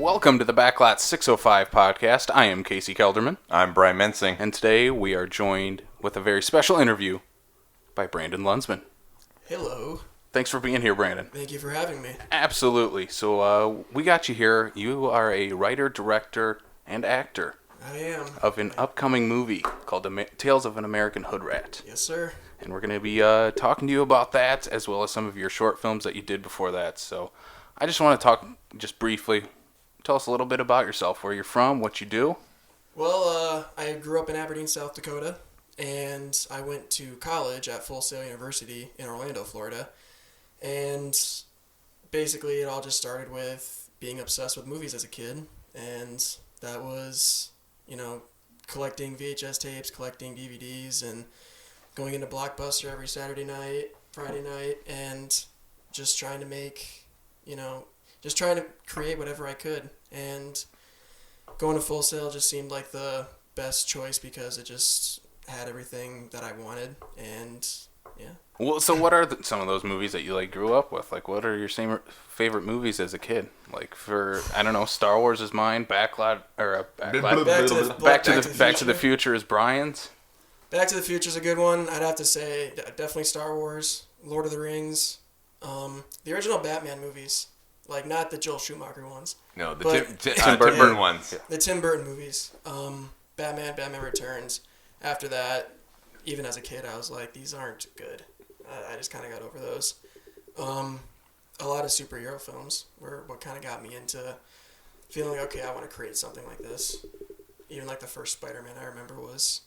Welcome to the Backlot 605 podcast. I am Casey Kelderman. I'm Brian Mensing. And today we are joined with a very special interview by Brandon Lunzman. Hello. Thanks for being here, Brandon. Thank you for having me. Absolutely. So we got you here. You are a writer, director, and actor. I am. Of an upcoming movie called Tales of an American Hoodrat. Yes, sir. And we're going to be talking to you about that, as well as some of your short films that you did before that. So I just want to talk just briefly. Tell us a little bit about yourself, where you're from, what you do. Well, I grew up in Aberdeen, South Dakota, and I went to college at Full Sail University in Orlando, Florida. And basically it all just started with being obsessed with movies as a kid. And that was, collecting VHS tapes, collecting DVDs, and going into Blockbuster every Saturday night, Friday night, and just trying to make, just trying to create whatever I could. And going to Full Sail just seemed like the best choice because it just had everything that I wanted. And yeah. Well, so what are some of those movies that you grew up with? What are your favorite movies as a kid? I don't know, Star Wars is mine. Back to the Future is Brian's. Back to the Future is a good one. I'd have to say definitely Star Wars, Lord of the Rings, the original Batman movies, not the Joel Schumacher ones. No, the Tim Burton ones. The Tim Burton movies. Batman Returns. After that, even as a kid, I was like, these aren't good. I just kind of got over those. A lot of superhero films were what kind of got me into feeling, okay, I want to create something like this. Even the first Spider-Man I remember was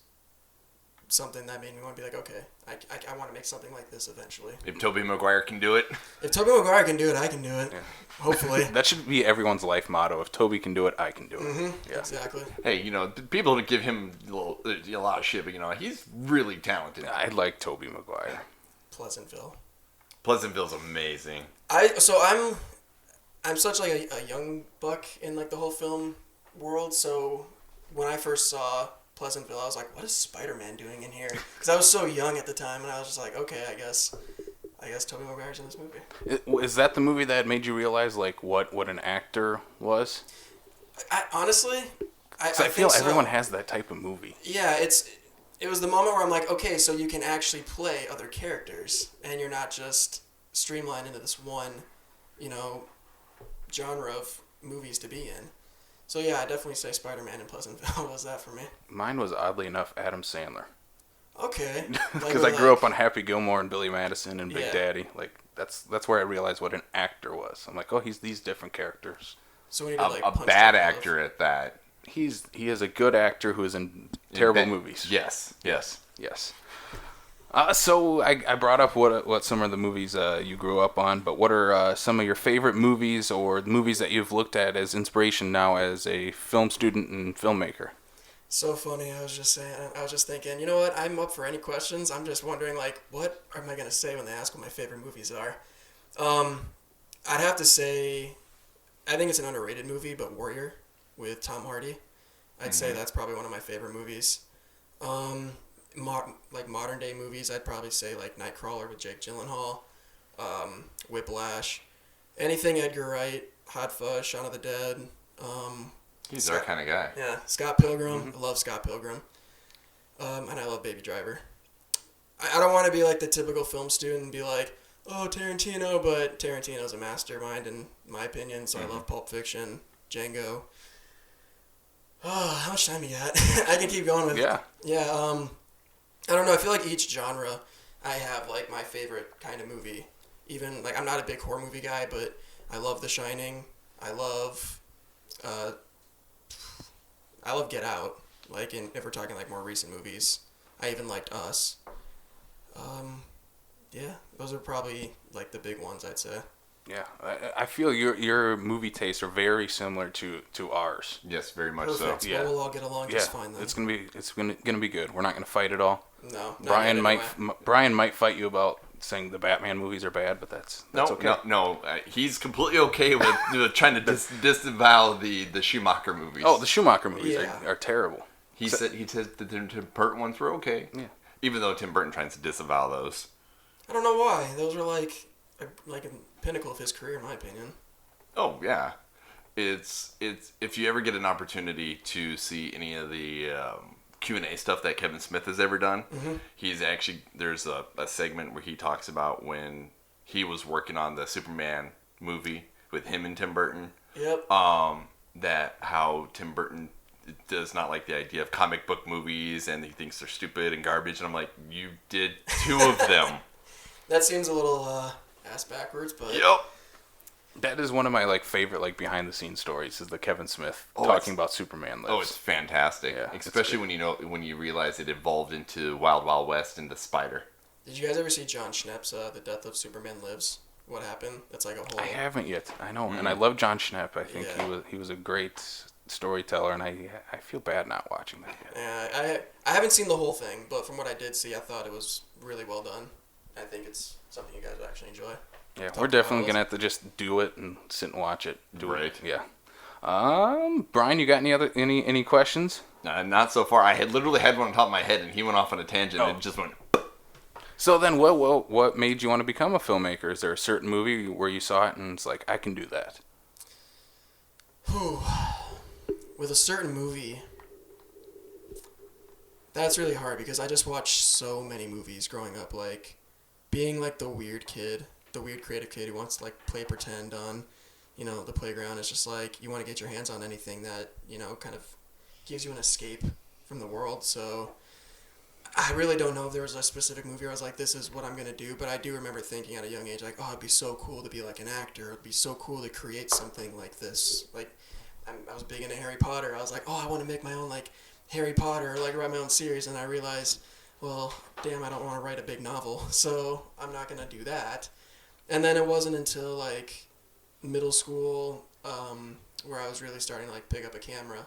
something that made me want to be like, okay, I want to make something like this eventually. If Tobey Maguire can do it. If Tobey Maguire can do it, I can do it. Yeah. Hopefully. That should be everyone's life motto. If Tobey can do it, I can do it. Mm-hmm. Yeah. Exactly. Hey, people give him a lot of shit, but he's really talented. I like Tobey Maguire. Pleasantville's amazing. I'm such a young buck in the whole film world, so when I first saw Pleasantville, I was like, what is Spider-Man doing in here? Because I was so young at the time, and I was just like, okay, I guess Tobey Maguire's in this movie. Is that the movie that made you realize what an actor was? I feel think everyone so. has that type of movie. Yeah, it was the moment where I'm like, okay, so you can actually play other characters, and you're not just streamlined into this one, genre of movies to be in. So yeah, I definitely say Spider-Man in Pleasantville was that for me. Mine was, oddly enough, Adam Sandler. Okay. Because I grew up on Happy Gilmore and Billy Madison and Big Daddy. That's where I realized what an actor was. I'm like, oh, he's these different characters. So when he did, a bad actor at that. He is a good actor who is in terrible movies. Yes. So I brought up what some of the movies you grew up on, but what are some of your favorite movies or movies that you've looked at as inspiration now as a film student and filmmaker? So funny. I was just thinking, you know what? I'm up for any questions. I'm just wondering, what am I going to say when they ask what my favorite movies are? I'd have to say, I think it's an underrated movie, but Warrior with Tom Hardy. I'd say that's probably one of my favorite movies. Modern day movies, I'd probably say Nightcrawler with Jake Gyllenhaal, Whiplash, anything Edgar Wright, Hot Fuzz, Shaun of the Dead. He's our kind of guy. Yeah, Scott Pilgrim. Mm-hmm. I love Scott Pilgrim. And I love Baby Driver. I don't want to be the typical film student and be like, oh, Tarantino, but Tarantino's a mastermind in my opinion, so I love Pulp Fiction, Django. Oh, how much time you got? I can keep going with Yeah. Yeah, I don't know. I feel like each genre I have my favorite kind of movie. Even I'm not a big horror movie guy, but I love The Shining. I love Get Out. If we're talking more recent movies, I even liked Us. Yeah, those are probably the big ones I'd say. Yeah, I feel your movie tastes are very similar to ours. Yes, very much Perfect. so. Yeah, we'll all get along just fine then. It's gonna be good. We're not gonna fight at all. No. Brian might fight you about saying the Batman movies are bad, but that's okay. No. He's completely okay with trying to disavow the Schumacher movies. Oh, the Schumacher movies are terrible. He said the Tim Burton ones were okay. Yeah. Even though Tim Burton tries to disavow those. I don't know why. Those were a pinnacle of his career, in my opinion. Oh yeah, it's if you ever get an opportunity to see any of the Q&A stuff that Kevin Smith has ever done, he's actually, there's a segment where he talks about when he was working on the Superman movie with him and Tim Burton. Yep. That how Tim Burton does not like the idea of comic book movies and he thinks they're stupid and garbage, and I'm like, you did 2 of them. That seems a little ass backwards, but Yep. That is one of my favorite behind the scenes stories is the Kevin Smith talking about Superman lives. Oh, it's fantastic. Yeah, especially when you realize it evolved into Wild Wild West and the Spider. Did you guys ever see John Schnepp's The Death of Superman Lives? What happened? That's like a whole... I haven't yet. I know, and I love John Schnepp. I think Yeah. he was a great storyteller, and I feel bad not watching that yet. Yeah, I haven't seen the whole thing, but from what I did see, I thought it was really well done. I think it's something you guys would actually enjoy. Yeah, we're definitely gonna have to just do it and sit and watch it. Right. Yeah. Brian, you got any questions? Not so far. I had literally had one on top of my head, and he went off on a tangent and just went. So then, what made you want to become a filmmaker? Is there a certain movie where you saw it and it's like, I can do that? With a certain movie, that's really hard because I just watched so many movies growing up. Like, being like the weird kid, the weird creative kid who wants to like play pretend on, the playground. It's just like you want to get your hands on anything that, kind of gives you an escape from the world. So I really don't know if there was a specific movie where I was like, this is what I'm going to do. But I do remember thinking at a young age, like, oh, it'd be so cool to be like an actor. It'd be so cool to create something like this. Like, I was big into Harry Potter. I was like, oh, I want to make my own, like, Harry Potter, or, like, write my own series. And I realized, well, damn, I don't want to write a big novel. So I'm not going to do that. And then it wasn't until, like, middle school where I was really starting to, like, pick up a camera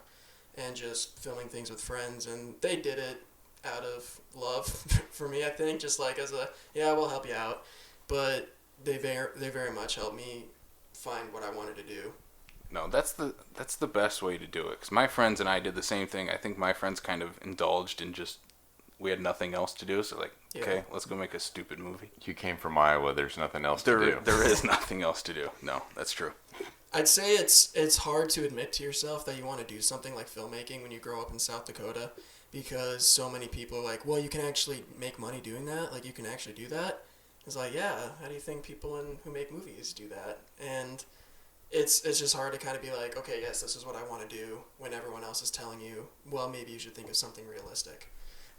and just filming things with friends. And they did it out of love for me, I think, just like as a, yeah, we'll help you out. But they very much helped me find what I wanted to do. No, that's the best way to do it. Because my friends and I did the same thing. I think my friends kind of indulged in just, we had nothing else to do. So like, okay, let's go make a stupid movie. You came from Iowa. There's nothing else to do. There is nothing else to do. No, that's true. I'd say it's hard to admit to yourself that you want to do something like filmmaking when you grow up in South Dakota, because so many people are like, well, you can actually make money doing that? Like, you can actually do that? It's like, yeah, how do you think people who make movies do that? And it's just hard to kind of be like, okay, yes, this is what I want to do, when everyone else is telling you, well, maybe you should think of something realistic.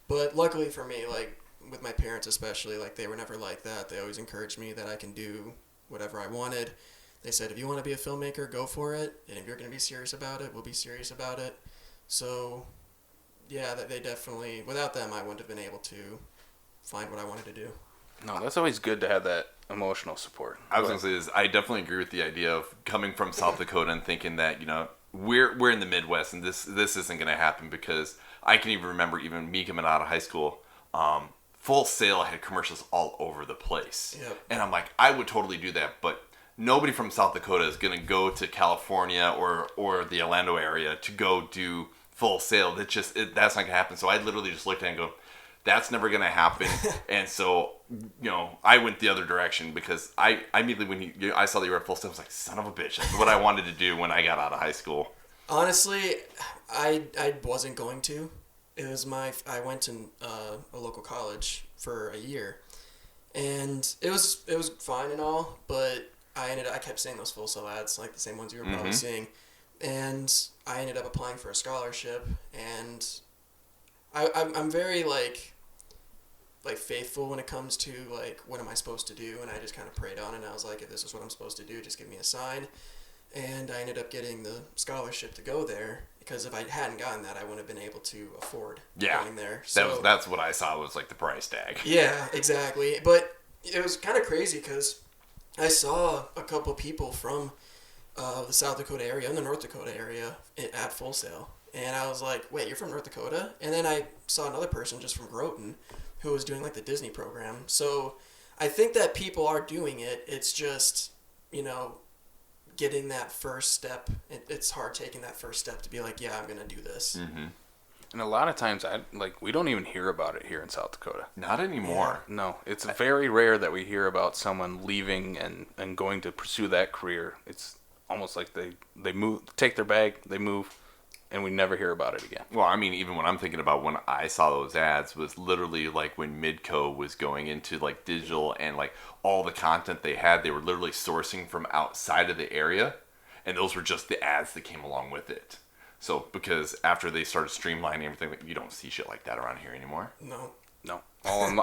But luckily for me, like, with my parents especially, like, they were never like that. They always encouraged me that I can do whatever I wanted. They said, if you want to be a filmmaker, go for it. And if you're going to be serious about it, we'll be serious about it. So, yeah, they definitely, without them, I wouldn't have been able to find what I wanted to do. No, that's always good to have that emotional support. I was going to say this. I definitely agree with the idea of coming from South Dakota and thinking that, we're in the Midwest and this isn't going to happen, because I can even remember even me coming out of high school, Full Sail had commercials all over the place. Yep. And I'm like, I would totally do that, but nobody from South Dakota is going to go to California or the Orlando area to go do Full Sail. That's not going to happen. So I literally just looked at it and go, that's never going to happen. And so, I went the other direction, because I immediately, when I saw that you were at Full Sail, I was like, son of a bitch. That's what I wanted to do when I got out of high school. Honestly, I wasn't going to. It was I went to a local college for a year, and it was fine and all, but I kept seeing those Full Sail ads, like the same ones you were probably seeing, and I ended up applying for a scholarship, and I'm very like faithful when it comes to like what am I supposed to do, and I just kind of prayed on it, and I was like, if this is what I'm supposed to do, just give me a sign. And I ended up getting the scholarship to go there, because if I hadn't gotten that, I wouldn't have been able to afford going there. So that's what I saw was like the price tag. Yeah, exactly. But it was kind of crazy, because I saw a couple people from the South Dakota area and the North Dakota area at Full Sail. And I was like, wait, you're from North Dakota? And then I saw another person just from Groton who was doing like the Disney program. So I think that people are doing it. It's just, getting that first step. It's hard taking that first step to be like, yeah, I'm going to do this. Mm-hmm. And a lot of times, we don't even hear about it here in South Dakota. Not anymore. Yeah. No, it's very rare that we hear about someone leaving and going to pursue that career. almost like they move, take their bag, they move, and we never hear about it again. Well, I mean, even when I'm thinking about when I saw those ads was literally like when Midco was going into like digital and like all the content they had, they were literally sourcing from outside of the area, and those were just the ads that came along with it. So because after they started streamlining everything, you don't see shit like that around here anymore. No. No,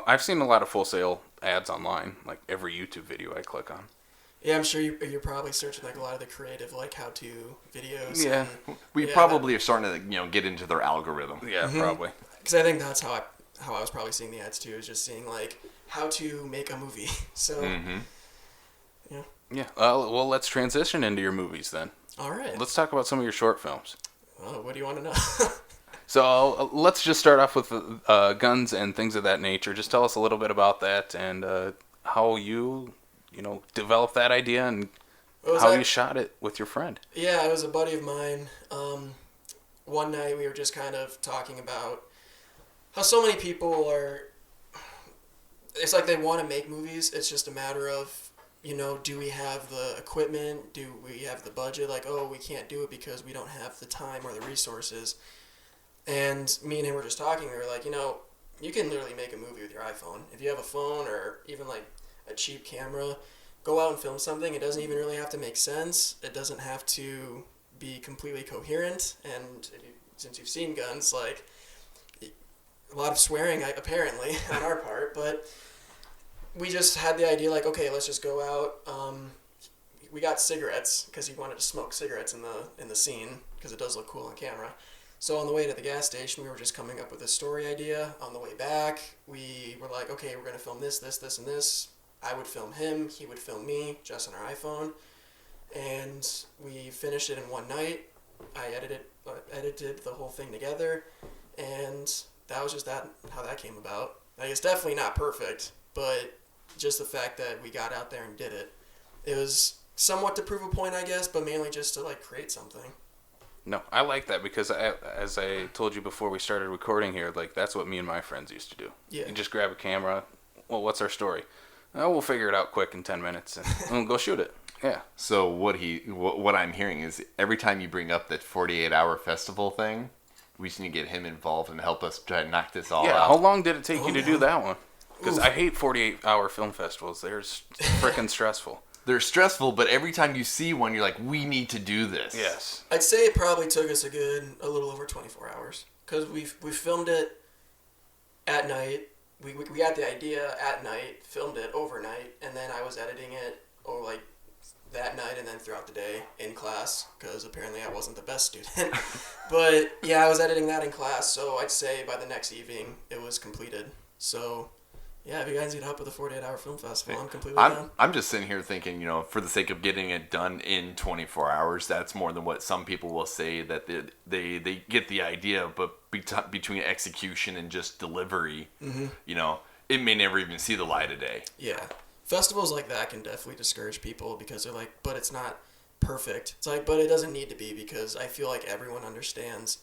I've seen a lot of Full Sail ads online, like every YouTube video I click on. Yeah, I'm sure you're probably searching like a lot of the creative like how-to videos. Yeah, We probably are starting to get into their algorithm. yeah, probably. Because I think that's how I was probably seeing the ads too, is just seeing like how to make a movie. So yeah. Yeah. Well, let's transition into your movies then. All right. Let's talk about some of your short films. Oh, what do you want to know? So let's just start off with guns and things of that nature. Just tell us a little bit about that and how you developed that idea and how you shot it with your friend. Yeah, it was a buddy of mine. One night we were just kind of talking about how so many people are. It's like they want to make movies. It's just a matter of, do we have the equipment? Do we have the budget? Like, oh, we can't do it because we don't have the time or the resources. And me and him were just talking. We were like, you can literally make a movie with your iPhone. If you have a phone or even like a cheap camera, go out and film something. It doesn't even really have to make sense. It doesn't have to be completely coherent. And since you've seen guns, like a lot of swearing apparently on our part, but we just had the idea like, okay, let's just go out. We got cigarettes because he wanted to smoke cigarettes in the scene because it does look cool on camera. So on the way to the gas station, we were just coming up with a story idea. On the way back, we were like, okay, we're going to film this, and this. I would film him, he would film me, just on our iPhone. And we finished it in one night. I edited the whole thing together. And that was just how that came about. Like, it's definitely not perfect, but just the fact that we got out there and did it. It was somewhat to prove a point, I guess, but mainly just to like create something. No, I like that because as I told you before we started recording here, like that's what me and my friends used to do. Yeah. You just grab a camera. Well, what's our story? Oh, we'll figure it out quick in 10 minutes and we'll go shoot it. Yeah. So what I'm hearing is every time you bring up that 48-hour festival thing, we just need to get him involved and help us try to knock this all out. How long did it take you to do that one? Because I hate 48-hour film festivals. They're freaking stressful. They're stressful, but every time you see one, you're like, we need to do this. Yes. I'd say it probably took us a little over 24 hours. Because we filmed it at night. We got the idea at night, filmed it overnight, and then I was editing it that night and then throughout the day in class, because apparently I wasn't the best student. But yeah, I was editing that in class, so I'd say by the next evening it was completed. So yeah, if you guys need help with the 48-hour film festival, I'm completely down. I'm just sitting here thinking, for the sake of getting it done in 24 hours, that's more than what some people will say that they get the idea, but between execution and just delivery, it may never even see the light of day. Yeah. Festivals like that can definitely discourage people because they're like, but it's not perfect. It's like, but it doesn't need to be, because I feel like everyone understands,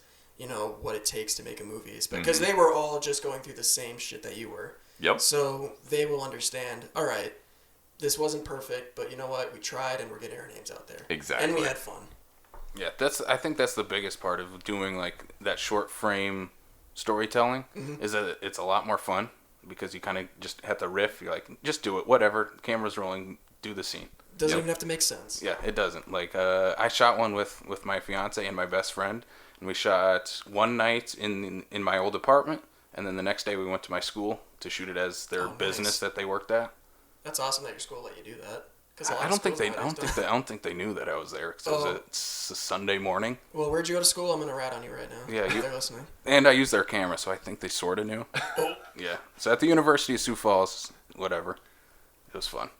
what it takes to make a movie. Because they were all just going through the same shit that you were. Yep. So they will understand, all right, this wasn't perfect, but you know what? We tried and we're getting our names out there. Exactly. And we had fun. Yeah, I think that's the biggest part of doing like that short frame storytelling is that it's a lot more fun because you kind of just have to riff. You're like, just do it, whatever. Camera's rolling, do the scene. Doesn't even have to make sense. Yeah, it doesn't. Like I shot one with my fiance and my best friend, and we shot one night in my old apartment, and then the next day we went to my school to shoot it as their business that they worked at. That's awesome that your school let you do that. I don't think they knew that I was there because it's a Sunday morning. Well, where'd you go to school? I'm gonna rat on you right now. Yeah, they're listening. And I used their camera, so I think they sort of knew. Yeah. So at the University of Sioux Falls, whatever, it was fun.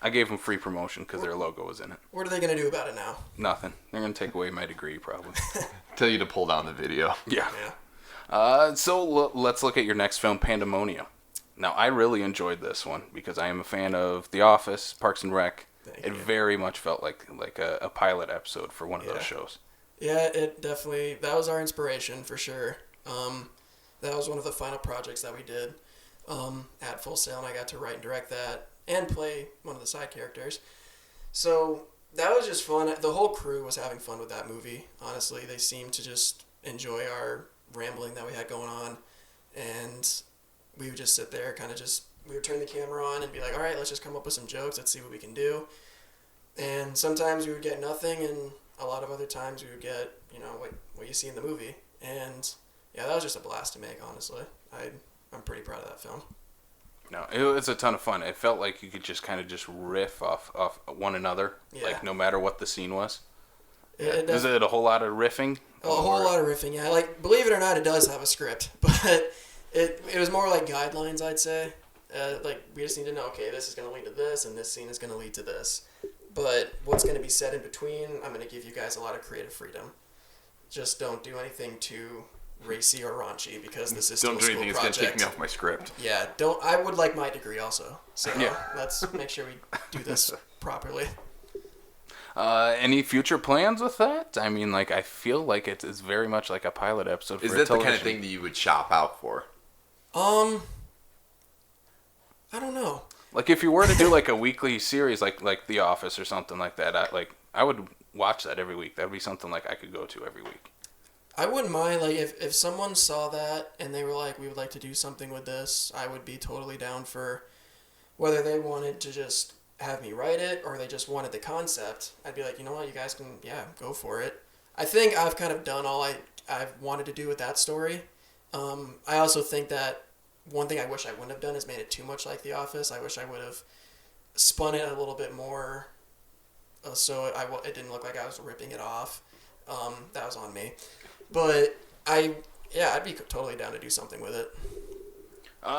I gave them free promotion because their logo was in it. What are they gonna do about it now? Nothing. They're gonna take away my degree probably. Tell you to pull down the video. Yeah. So let's look at your next film, Pandemonium. Now, I really enjoyed this one because I am a fan of The Office, Parks and Rec. It very much felt like a pilot episode for one of those shows. Yeah, it definitely, that was our inspiration for sure. That was one of the final projects that we did at Full Sail, and I got to write and direct that and play one of the side characters. So that was just fun. The whole crew was having fun with that movie. Honestly, they seemed to just enjoy our rambling that we had going on, and we would just sit there, kind of just we would turn the camera on and be like, all right, let's just come up with some jokes. Let's see what we can do. And sometimes we would get nothing, and a lot of other times we would get, what you see in the movie. And yeah, that was just a blast to make, honestly. I'm pretty proud of that film. No, it was a ton of fun. It felt like you could just kind of just riff off one another, like no matter what the scene was. Is it a whole lot of riffing? A whole lot of riffing, yeah. Like, believe it or not, it does have a script, but it was more like guidelines, I'd say. Like, we just need to know, okay, this is going to lead to this, and this scene is going to lead to this. But what's going to be said in between, I'm going to give you guys a lot of creative freedom. Just don't do anything too racy or raunchy, because this is still a school project. Don't do anything that's going to take me off my script. Yeah, I would like my degree also. So let's make sure we do this properly. Any future plans with that? I mean, like, I feel like it's very much like a pilot episode for Is that the kind of thing that you would shop out for? I don't know. Like, if you were to do like a weekly series, like The Office or something like that, I would watch that every week. That would be something like I could go to every week. I wouldn't mind, like, if someone saw that and they were like, we would like to do something with this, I would be totally down for whether they wanted to just have me write it or they just wanted the concept. I'd be like, you know what, you guys can, go for it. I think I've kind of done all I've wanted to do with that story. I also think that one thing I wish I wouldn't have done is made it too much like The Office. I wish I would have spun it a little bit more so it didn't look like I was ripping it off. That was on me. But I'd be totally down to do something with it.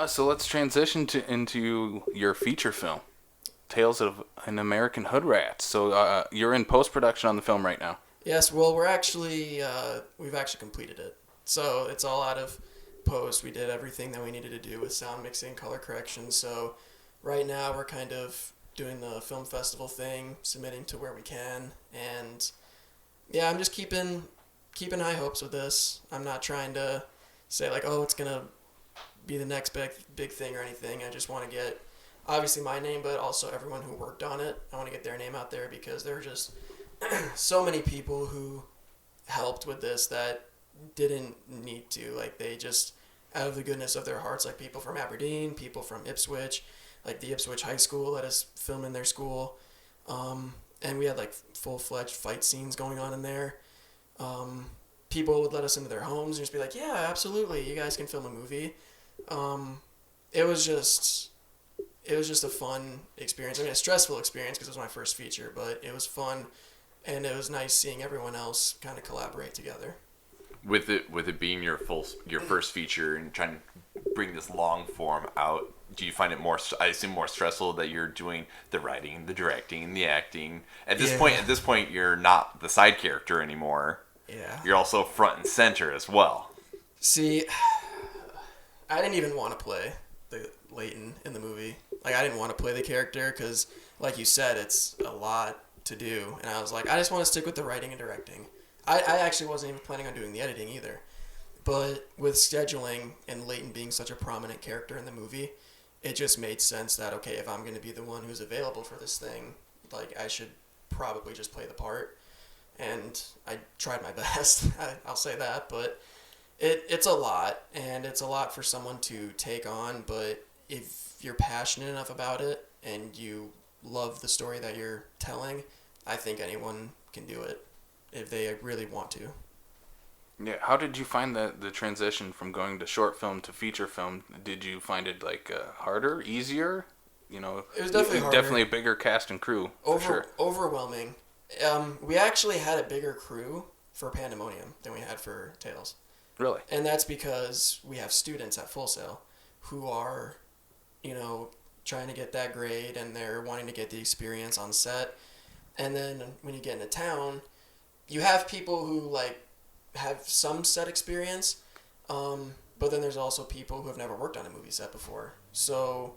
So let's transition into your feature film, Tales of an American Hoodrat. So you're in post-production on the film right now. Yes, well, we've actually completed it. So it's all out of post. We did everything that we needed to do with sound mixing, color correction. So right now we're kind of doing the film festival thing, submitting to where we can. And yeah, I'm just keeping high hopes with this. I'm not trying to say like, oh, it's going to be the next big thing or anything. I just want to get obviously my name, but also everyone who worked on it. I want to get their name out there because there are just so many people who helped with this that didn't need to. Like, they just, out of the goodness of their hearts, like people from Aberdeen, people from Ipswich, like the Ipswich High School let us film in their school. And we had like full-fledged fight scenes going on in there. People would let us into their homes and just be like, yeah, absolutely, you guys can film a movie. It was just a fun experience. I mean, a stressful experience because it was my first feature, but it was fun, and it was nice seeing everyone else kind of collaborate together. With it being your first feature and trying to bring this long form out, do you find it more stressful that you're doing the writing, the directing, the acting? At this point, you're not the side character anymore. Yeah. You're also front and center as well. See, I didn't even want to play the Leighton in the movie. Like, I didn't want to play the character because, like you said, it's a lot to do. And I was like, I just want to stick with the writing and directing. I actually wasn't even planning on doing the editing either. But with scheduling and Leighton being such a prominent character in the movie, it just made sense that, okay, if I'm going to be the one who's available for this thing, like, I should probably just play the part. And I tried my best, I'll say that, but it's a lot, and it's a lot for someone to take on, but if you're passionate enough about it and you love the story that you're telling, I think anyone can do it if they really want to. Yeah, how did you find the transition from going to short film to feature film? Did you find it like harder, easier? You know, it was definitely harder. Definitely a bigger cast and crew, for sure. Overwhelming. We actually had a bigger crew for Pandemonium than we had for Tales. Really? And that's because we have students at Full Sail who are, trying to get that grade, and they're wanting to get the experience on set. And then when you get into town, you have people who like have some set experience, but then there's also people who have never worked on a movie set before. So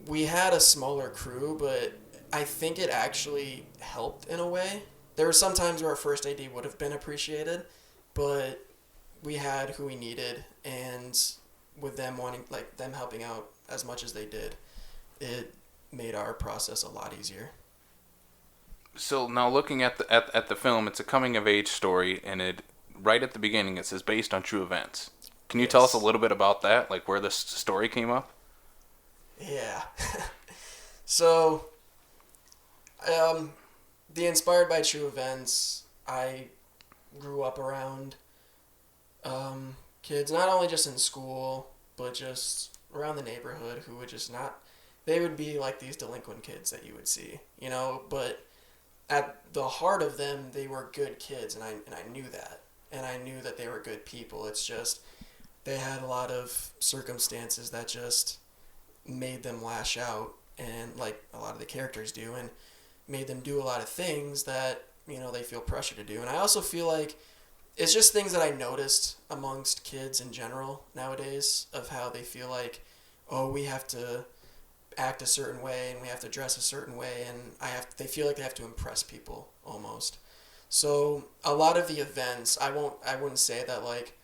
we had a smaller crew, but I think it actually helped in a way. There were some times where our first AD would have been appreciated, but we had who we needed, and with them them helping out as much as they did, it made our process a lot easier. So now looking at the film, it's a coming of age story, and it right at the beginning it says based on true events. Can you tell us a little bit about that, like where this story came up? Yeah. So, the inspired by true events, I grew up around kids, not only just in school, but just around the neighborhood who would just not, they would be like these delinquent kids that you would see, but at the heart of them, they were good kids, and I knew that. And I knew that they were good people. It's just, they had a lot of circumstances that just made them lash out, and like a lot of the characters do, and made them do a lot of things that they feel pressure to do. And I also feel like it's just things that I noticed amongst kids in general nowadays, of how they feel like, oh, we have to act a certain way and we have to dress a certain way, and they feel like they have to impress people almost. So a lot of the events, I wouldn't say that like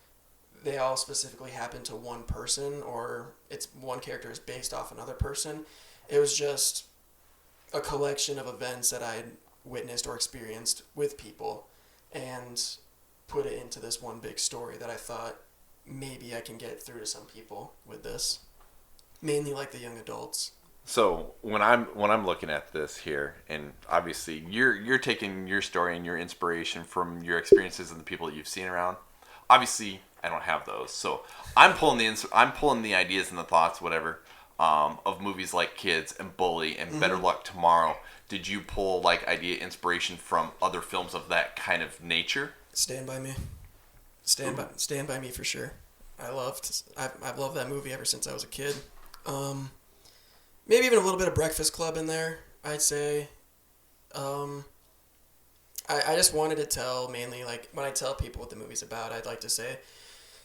they all specifically happen to one person, or it's one character is based off another person. It was just a collection of events that I had witnessed or experienced with people, and put it into this one big story that I thought maybe I can get through to some people with this, mainly like the young adults. So when I'm looking at this here, and obviously you're taking your story and your inspiration from your experiences and the people that you've seen around. Obviously, I don't have those, so I'm pulling the ideas and the thoughts, whatever, of movies like Kids and Bully and Better Luck Tomorrow. Did you pull like inspiration from other films of that kind of nature? Stand by Me. Stand by Me for sure. I've loved that movie ever since I was a kid. Maybe even a little bit of Breakfast Club in there, I'd say. I just wanted to tell, mainly, like, when I tell people what the movie's about, I'd like to say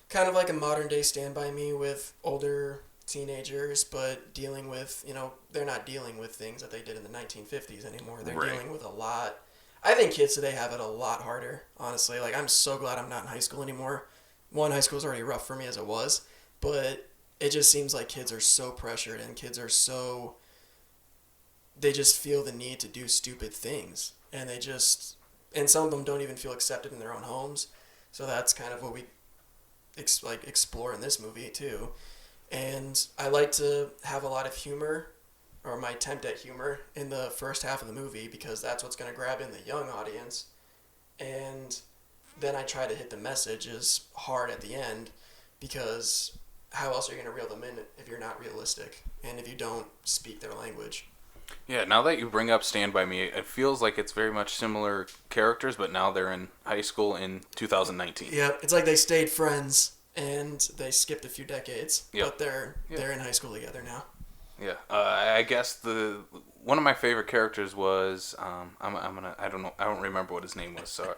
kind of like a modern day Stand By Me with older teenagers, but dealing with, they're not dealing with things that they did in the 1950s anymore. They're dealing with a lot. I think kids today have it a lot harder, honestly. Like, I'm so glad I'm not in high school anymore. One, high school's already rough for me as it was, but it just seems like kids are so pressured, and kids are so, they just feel the need to do stupid things, and and some of them don't even feel accepted in their own homes. So that's kind of what we explore in this movie too. And I like to have a lot of humor, or my attempt at humor, in the first half of the movie, because that's what's going to grab in the young audience. And then I try to hit the message as hard at the end, because how else are you going to reel them in if you're not realistic and if you don't speak their language? Yeah, now that you bring up Stand By Me, it feels like it's very much similar characters, but now they're in high school in 2019. Yeah, it's like they stayed friends and they skipped a few decades, but they're in high school together now. Yeah, I guess one of my favorite characters was I don't remember what his name was. So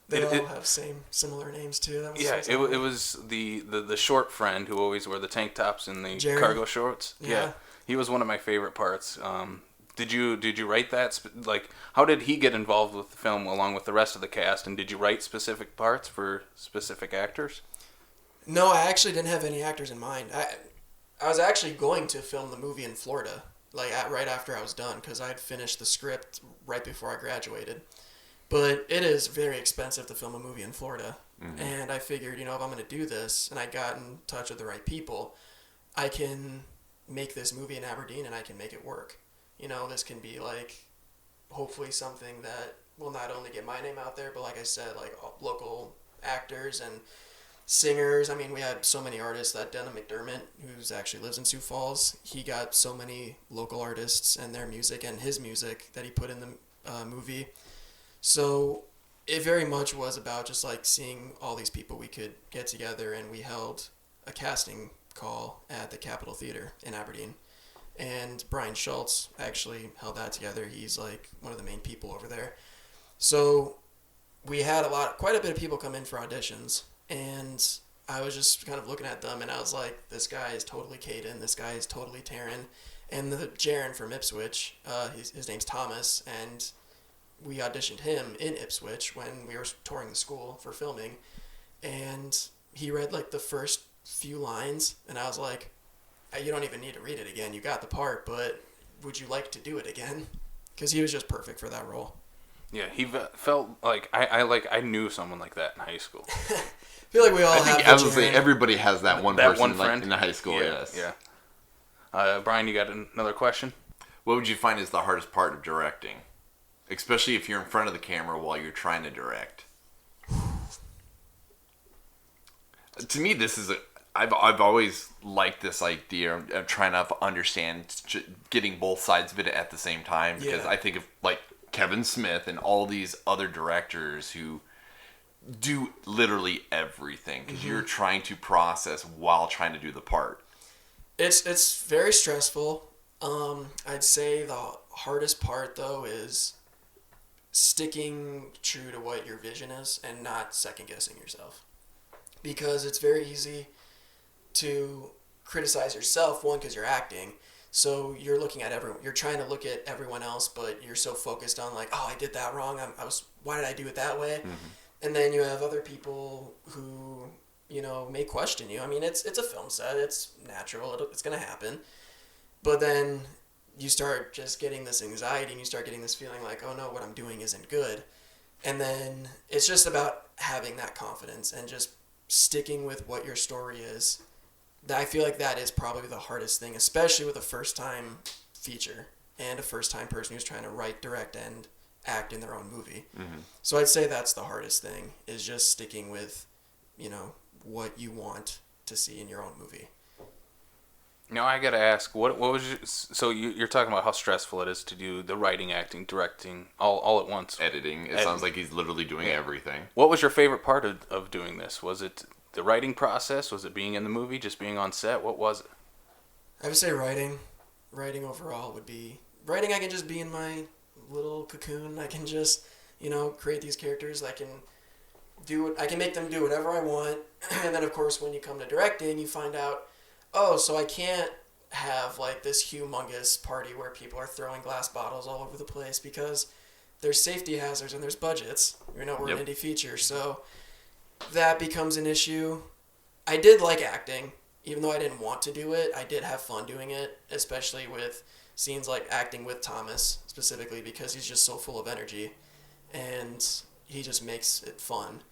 they all have similar names too. That was it was the short friend who always wore the tank tops and the Jared. cargo shorts. Yeah, he was one of my favorite parts. Did you write that? Like, how did he get involved with the film along with the rest of the cast? And did you write specific parts for specific actors? No, I actually didn't have any actors in mind. I was actually going to film the movie in Florida, right after I was done, because I had finished the script right before I graduated. But it is very expensive to film a movie in Florida. Mm-hmm. And I figured, if I'm going to do this, and I got in touch with the right people, I can make this movie in Aberdeen and I can make it work. This can be hopefully something that will not only get my name out there, but like I said, local actors and singers. I mean, we had so many artists. That Denham McDermott, who actually lives in Sioux Falls, he got so many local artists and their music and his music that he put in the movie. So it very much was about just seeing all these people we could get together, and we held a casting call at the Capitol Theater in Aberdeen. And Brian Schultz actually held that together. He's one of the main people over there. So we had quite a bit of people come in for auditions, and I was just kind of looking at them, and I was like, this guy is totally Caden, this guy is totally Taryn, and the Jaren from Ipswich, his name's Thomas, and we auditioned him in Ipswich when we were touring the school for filming, and he read the first few lines, and I was like, you don't even need to read it again, you got the part, but would you like to do it again? because he was just perfect for that role. Yeah, he felt like I knew someone like that in high school. I feel like we all have. I was gonna say everybody has that one That person one friend in high school. Yeah, Yes. yeah. Brian, you got another question? What would you find is the hardest part of directing, especially if you're in front of the camera while you're trying to direct? To me, this is I've always liked this idea of trying to understand getting both sides of it at the same time, because I think of like Kevin Smith and all these other directors who do literally everything, because you're trying to process while trying to do the part. It's very stressful. I'd say the hardest part though is sticking true to what your vision is and not second guessing yourself, because it's very easy to criticize yourself, one, because you're acting, so you're looking at you're trying to look at everyone else, but you're so focused on like, oh, I did that wrong, why did I do it that way? And then you have other people who, you know, may question you. I mean, it's a film set, it's natural, it's gonna happen, but then you start just getting this anxiety and you start getting this feeling like, oh no, what I'm doing isn't good. And then it's just about having that confidence and just sticking with what your story is. I feel like that is probably the hardest thing, especially with a first-time feature and a first-time person who's trying to write, direct, and act in their own movie. So I'd say that's the hardest thing, is just sticking with, you know, what you want to see in your own movie. Now I gotta ask, what was so you're talking about how stressful it is to do the writing, acting, directing all at once. Editing. It sounds like he's literally doing everything. What was your favorite part of doing this? Was it the writing process? Was it being in the movie? Just being on set? What was it? I would say writing. Writing overall would be... Writing, I can just be in my little cocoon. I can just, you know, create these characters. I can make them do whatever I want. And then, of course, when you come to directing, you find out, oh, so I can't have, like, this humongous party where people are throwing glass bottles all over the place, because there's safety hazards and there's budgets. You know, we're an indie feature, so that becomes an issue. I did like acting, even though I didn't want to do it. I did have fun doing it, especially with scenes like acting with Thomas, specifically because he's just so full of energy, and he just makes it fun.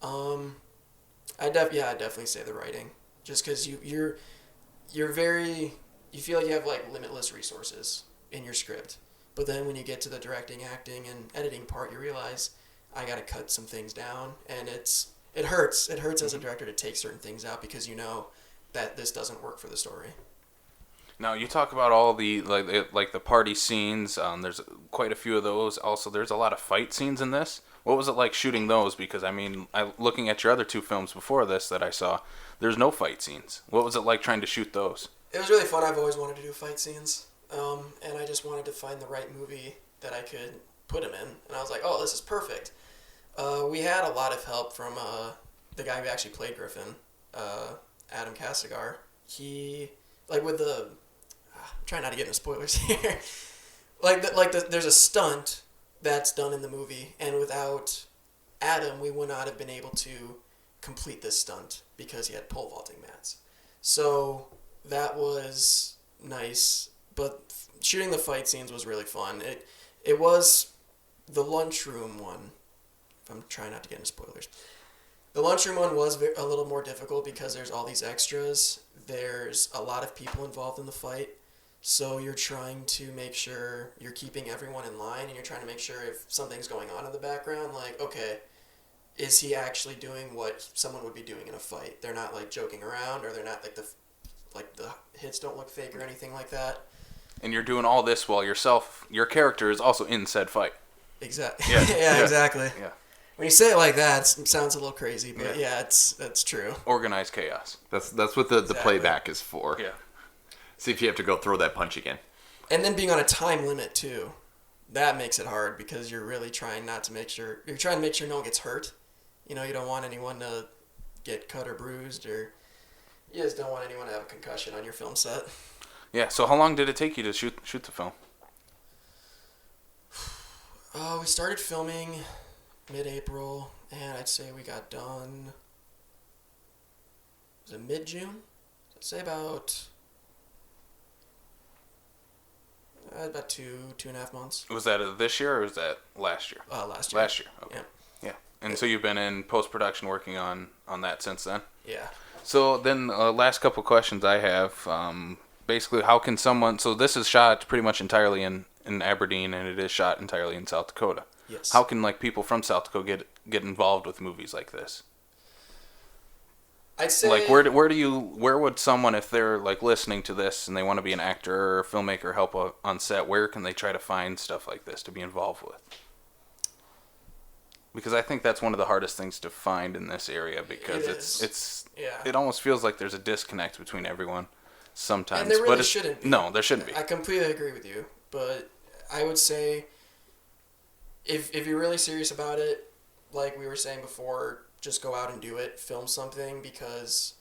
I'd definitely say the writing, just because you feel like you have like limitless resources in your script, but then when you get to the directing, acting, and editing part, you realize I gotta cut some things down, and it hurts. It hurts as a director to take certain things out, because you know that this doesn't work for the story. Now you talk about all the like the party scenes. There's quite a few of those. Also, there's a lot of fight scenes in this. What was it like shooting those? Because I mean, looking at your other two films before this that I saw, there's no fight scenes. What was it like trying to shoot those? It was really fun. I've always wanted to do fight scenes, and I just wanted to find the right movie that I could put them in. And I was like, oh, this is perfect. We had a lot of help from the guy who actually played Griffin, Adam Casagar. He, like, with the... I'm trying not to get into spoilers here. There's a stunt that's done in the movie, and without Adam, we would not have been able to complete this stunt, because he had pole vaulting mats. So that was nice, but shooting the fight scenes was really fun. It was the lunchroom one. I'm trying not to get into spoilers. The lunchroom one was a little more difficult, because there's all these extras. There's a lot of people involved in the fight. So you're trying to make sure you're keeping everyone in line, and you're trying to make sure if something's going on in the background, like, okay, is he actually doing what someone would be doing in a fight? They're not, like, joking around, or they're not, like, the hits don't look fake or anything like that. And you're doing all this while your character is also in said fight. Exactly. Yeah. Yeah, exactly. Yeah. When you say it like that, it sounds a little crazy, but yeah, that's true. Organized chaos. That's what the playback is for. Yeah. See if you have to go throw that punch again. And then being on a time limit too, that makes it hard, because you're really trying to make sure no one gets hurt. You know, you don't want anyone to get cut or bruised, or you just don't want anyone to have a concussion on your film set. Yeah. So how long did it take you to shoot the film? We started filming mid-April, and I'd say we got done. Was it mid-June? I'd say about About 2.5 months. Was that this year or was that last year? Last year. Last year. Okay. Yeah. And so you've been in post-production working on that since then? Yeah. So then last couple questions I have. Basically, how can someone... So this is shot pretty much entirely in Aberdeen, and it is shot entirely in South Dakota. Yes. How can people from South Dakota get involved with movies like this? I'd say... where would someone, if they're listening to this and they want to be an actor or a filmmaker, help on set, where can they try to find stuff like this to be involved with? Because I think that's one of the hardest things to find in this area, because it almost feels like there's a disconnect between everyone sometimes. And there really shouldn't be. No, there shouldn't be. I completely agree with you, but I would say if you're really serious about it, like we were saying before, just go out and do it, film something, because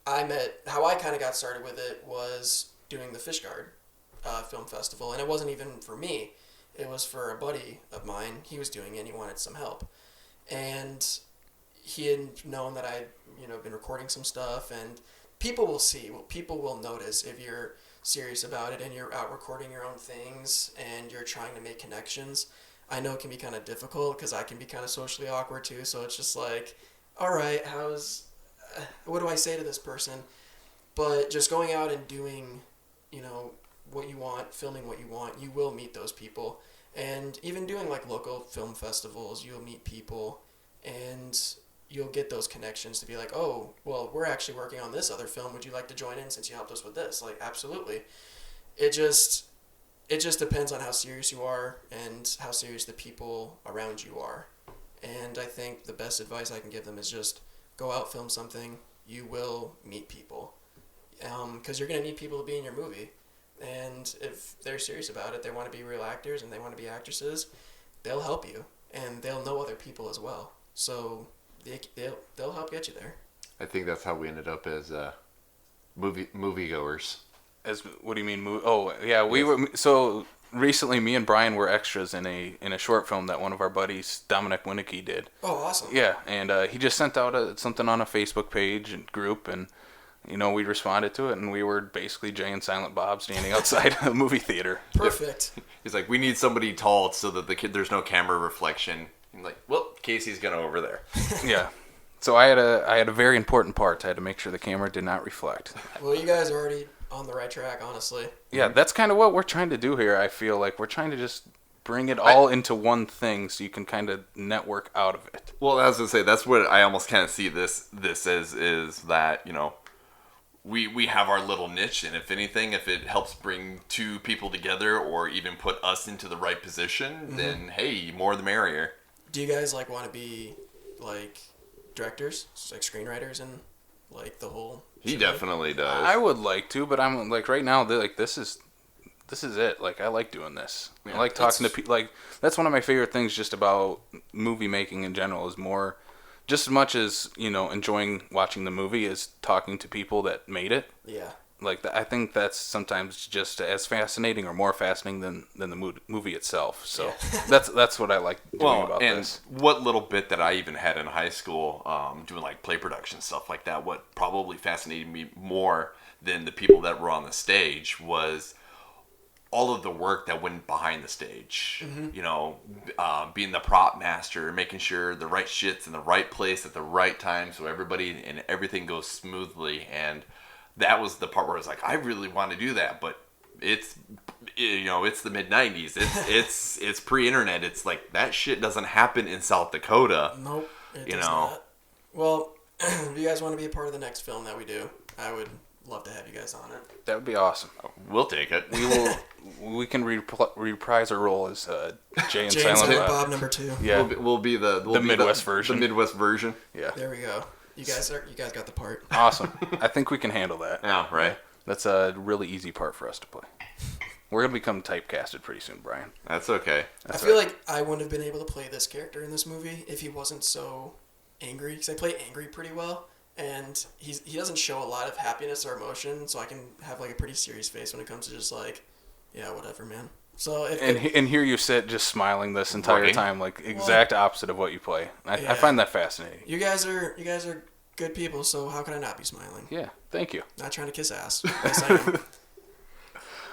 how I kind of got started with it was doing the Fishguard Film Festival, and it wasn't even for me. It was for a buddy of mine. He was doing it, and he wanted some help. And he had known that I'd, been recording some stuff, and people will see. Well, people will notice if you're serious about it and you're out recording your own things and you're trying to make connections. I know it can be kind of difficult because I can be kind of socially awkward too, so it's just like, all right, what do I say to this person? But just going out and doing, what you want, filming what you want, you will meet those people. And even doing local film festivals, you'll meet people and you'll get those connections to be like, oh, well, we're actually working on this other film. Would you like to join in since you helped us with this? Absolutely. It just depends on how serious you are and how serious the people around you are. And I think the best advice I can give them is just go out, film something. You will meet people. Because you're going to need people to be in your movie. And if they're serious about it, they want to be real actors and they want to be actresses, they'll help you. And they'll know other people as well. So they'll help get you there. I think that's how we ended up as moviegoers. What do you mean? Oh, yeah, we were... So recently, me and Brian were extras in a short film that one of our buddies, Dominic Winnicky, did. Oh, awesome. Yeah, and he just sent out something on a Facebook page and group, and we responded to it, and we were basically Jay and Silent Bob standing outside a movie theater. Perfect. He's like, we need somebody tall so that there's no camera reflection. I'm like, well, Casey's gonna over there. Yeah. So I had a very important part. I had to make sure the camera did not reflect. Well, you guys are already on the right track, honestly. Yeah, that's kind of what we're trying to do here. I feel like we're trying to just bring it all into one thing so you can kind of network out of it. Well, I was gonna say, that's what I almost kind of see this as, is that, we have our little niche, and if anything, if it helps bring two people together or even put us into the right position, then hey, more the merrier. Do you guys want to be directors, screenwriters, and the whole? He definitely does. I would like to, but I'm right now. This is it. I like doing this. Yeah, I like talking to people. That's one of my favorite things just about movie making in general is more. Just as much as, enjoying watching the movie is talking to people that made it. Yeah. I think that's sometimes just as fascinating or more fascinating than the movie itself. So yeah. that's what I like doing about this. What little bit that I even had in high school, doing play production stuff like that, what probably fascinated me more than the people that were on the stage was all of the work that went behind the stage, being the prop master, making sure the right shit's in the right place at the right time so everybody and everything goes smoothly. And that was the part where I was like, I really want to do that, but it's the mid-90s. It's pre-internet. It's that shit doesn't happen in South Dakota. Nope, it does not. Well, if you guys want to be a part of the next film that we do, I would love to have you guys on it. That would be awesome. We'll take it. We can reprise our role as Jay and Jay Silent Bob number 2. Yeah, we'll be the Midwest version. The Midwest version. Yeah. There we go. You guys got the part. Awesome. I think we can handle that. Yeah, right. That's a really easy part for us to play. We're gonna become typecasted pretty soon, Brian. That's okay. I feel like I wouldn't have been able to play this character in this movie if he wasn't so angry, because I play angry pretty well. And he doesn't show a lot of happiness or emotion, so I can have a pretty serious face when it comes to just yeah, whatever, man. So and here you sit just smiling this entire time, exact opposite of what you play. I find that fascinating. You guys are good people, so how can I not be smiling? Yeah, thank you. Not trying to kiss ass. Yes, I am.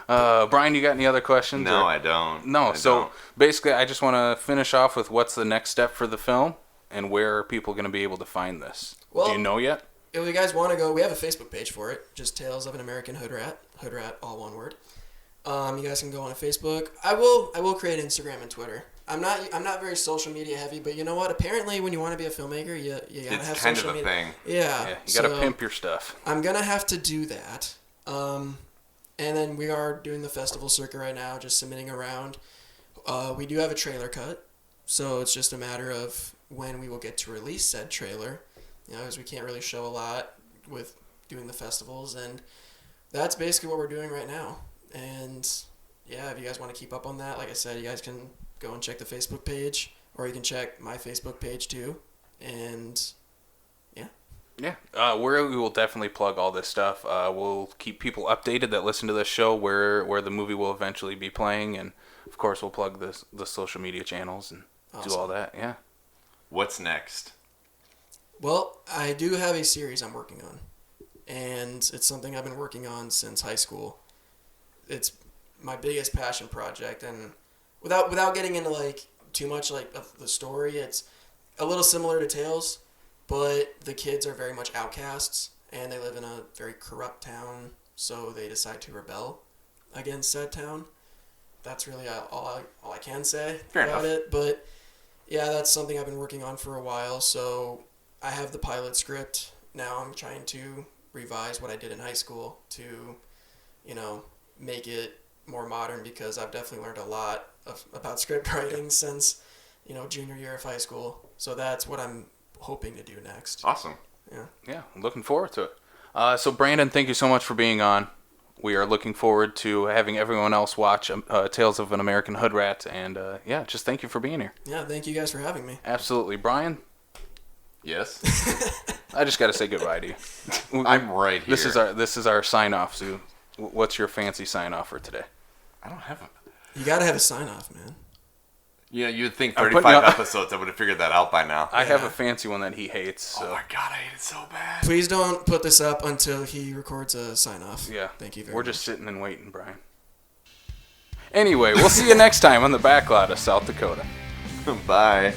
Brian, you got any other questions? No, I don't. No, basically I just want to finish off with what's the next step for the film and where are people going to be able to find this? Well, do you know yet? If you guys want to go, we have a Facebook page for it, just Tales of an American Hoodrat. Hoodrat, all one word. You guys can go on Facebook. I will create Instagram and Twitter. I'm not very social media heavy, but you know what? Apparently, when you want to be a filmmaker, you gotta have social media. It's kind of a thing. Yeah, you gotta pimp your stuff. I'm gonna have to do that. And then we are doing the festival circuit right now, just submitting around. We do have a trailer cut, so it's just a matter of when we will get to release said trailer. You know, as we can't really show a lot with doing the festivals, and that's basically what we're doing right now. And yeah, if you guys want to keep up on that, like I said, you guys can go and check the Facebook page, or you can check my Facebook page too. And yeah, we will definitely plug all this stuff. We'll keep people updated that listen to this show where the movie will eventually be playing, and of course we'll plug the social media channels and do all that. Yeah. What's next? Well, I do have a series I'm working on, and it's something I've been working on since high school. It's my biggest passion project, and without getting into like too much like of the story, it's a little similar to Tales, but the kids are very much outcasts, and they live in a very corrupt town, so they decide to rebel against said town. That's really all I can say about it, but yeah, that's something I've been working on for a while, so I have the pilot script. Now I'm trying to revise what I did in high school to, make it more modern, because I've definitely learned a lot about script writing since, junior year of high school. So that's what I'm hoping to do next. Awesome. Yeah, I'm looking forward to it. So Brandon, thank you so much for being on. We are looking forward to having everyone else watch Tales of an American Hoodrat, and just thank you for being here. Yeah, thank you guys for having me. Absolutely. Brian? Yes? I just got to say goodbye to you. I'm right here. This is our sign-off, so what's your fancy sign-off for today? I don't have a... You got to have a sign-off, man. Yeah, you'd think 35 episodes I would have figured that out by now. I have a fancy one that he hates. So. Oh my god, I hate it so bad. Please don't put this up until he records a sign-off. Yeah. Thank you very much. We're just sitting and waiting, Brian. Anyway, we'll see you next time on the Backlot of South Dakota. Bye.